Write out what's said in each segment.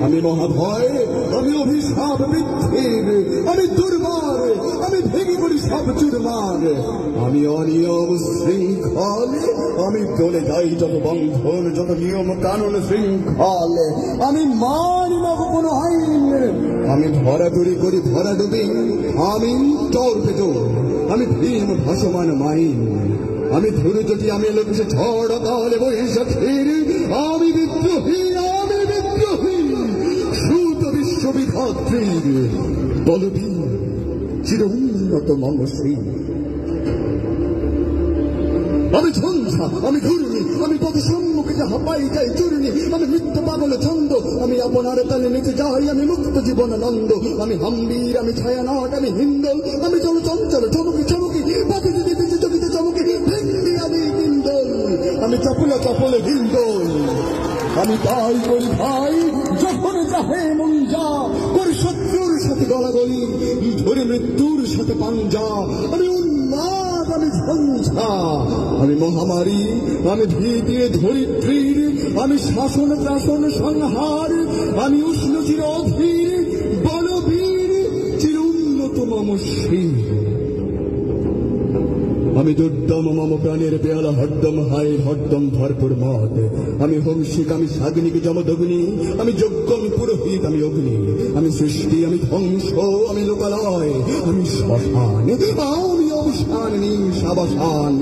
আমি মহাভয়, আমি অভিশাপ বৃদ্ধির, আমি দুর্বার, আমি ভেঙে করি সব চুরমার, আমি অনিয়ম শৃঙ্খল, আমি চলে যাই যত বন্ধন, যত নিয়ম কানুন শৃঙ্খল, আমি মানি না কোনো আইন, আমি ধরাধরি করি ধরা ডুবি, আমি টর্পেডো, আমি ভীম ভাসমান মাইন, আমি ধুরুচটি, আমি লোকেশে ঝড় কালে বৈশাখীর, আমি বিদ্রোহী, আমি বিদ্রোহী, সুত বিশ্ববিধাত্রীর বলবীর চির উন্নত মমশ্রী। আমি ঝঞ্ঝা, আমি ঘূর্ণি, আমি পথ সম্মুখে যাহা পাই যাই চূর্ণি, আমি নিত্য পাগল ছন্দ, আমি আপনার তালে নিচে যাই, আমি মুক্ত জীবন আনন্দ, আমি হাম্বির, আমি ছায়ানট, আমি হিন্দল, আমি চল চঞ্চল চমকি চমকি, পথে যদি পিছে চকিতে চমকি, ভিন্দি আমি হিন্দল, আমি চপলে চপলে হিন্দল, আমি তাই করি ভাই যখন চাহে মন যা, করি শত্রুর সাথে গলাগলি, ধরে মৃত্যুর সাথে পাঞ্জা, আমি উন্মাদ, আমি ঝঞ্ঝা, আমি মহামারী, আমি ভীতি ধরিত্রীর, আমি শাসন ত্রাসন সংহার, আমি উষ্ণ চির অধীর বলবীর চির উন্নত মম শির। আমি দুর্দম মম প্রাণের পেয়ালা হরদম হায় হরদম ভরপুর মদ, আমি হংসিক, আমি সাগ্নিক যমদগ্নি, আমি যজ্ঞ, আমি পুরোহিত, আমি অগ্নি, আমি সৃষ্টি, আমি ধ্বংস, আমি লোকালয়, আমি শ্মশান, আমি অবসান নিঃসাবসান,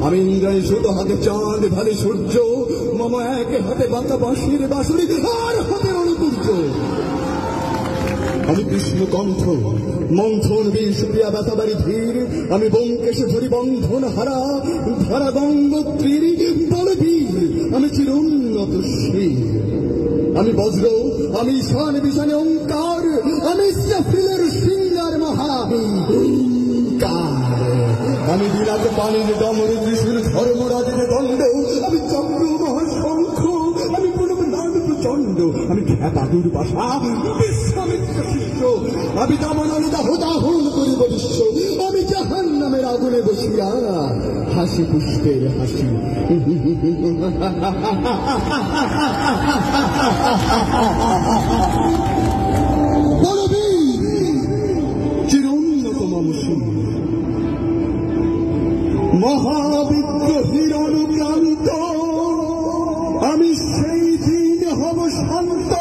আমি ইন্দ্রায় সুত হাতে চাঁদ ভালে সূর্য, মম এক হাতে বাঁকা বাঁশির বাঁশুরি, আর হাতে রণতুর্য, আমি কৃষ্ণ কণ্ঠ মন্থন বিষ প্রিয়া ব্যথাবাড়ি ধীর, আমি ব্যোমকেশে ধরি বন্ধন হারা ধরা গঙ্গোত্রীর বলবীর, আমি চির উন্নত শির, আমি বজ্র, আমি ঈশান বিশানে ওঙ্কার, আমি ইসরাফিলের শিলার মহাকার, আমি বিলাতে পানির ডমর ত্রিশূল ধর্মরাজের দণ্ড, আমি চক্র মহাশঙ্খ, আমি পুনর্নাদ প্রচণ্ড, আমি খ্যাপা দুর্বাসা বিশ্বামিত্র শিষ্য, আমি দামনল দাহন করিব বিশ্ব, আমি জাহান্নামের আগুনে বসিয়া হাসি পুষ্পের হাসি। বলবীর চির উন্নত মম শির, মহাবিদ্রোহীর অনুক্রান্ত, আমি সেই দিন হব শান্ত,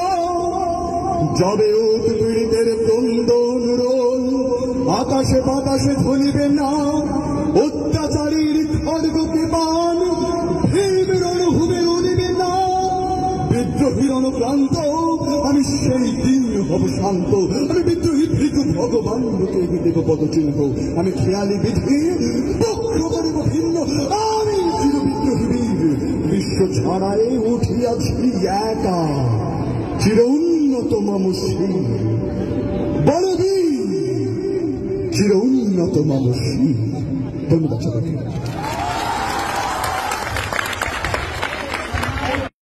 যবে উৎপীড়িতের ক্রন্দন রোল আকাশে বাতাসে ধ্বনিবে না, অত্যাচারীর খড়গকে বান ভীম রণভূমে উড়িবে না, বিদ্রোহীর অনুক্রান্ত, আমি সেই দিন হব শান্ত, আমি বিদ্রোহী ভৃতু ভগবানকে দেব পদচিহ্ন, আমি খেয়ালি বিধি বক্র করিব ভিন্ন, আমি চির বিদ্রোহী বীর, বিশ্ব ছাড়াই উঠিয়াছি একা, চির উন্নত মম শির, বলবীর চির উন্নত মম শির। ধন্যবাদ সবাইকে।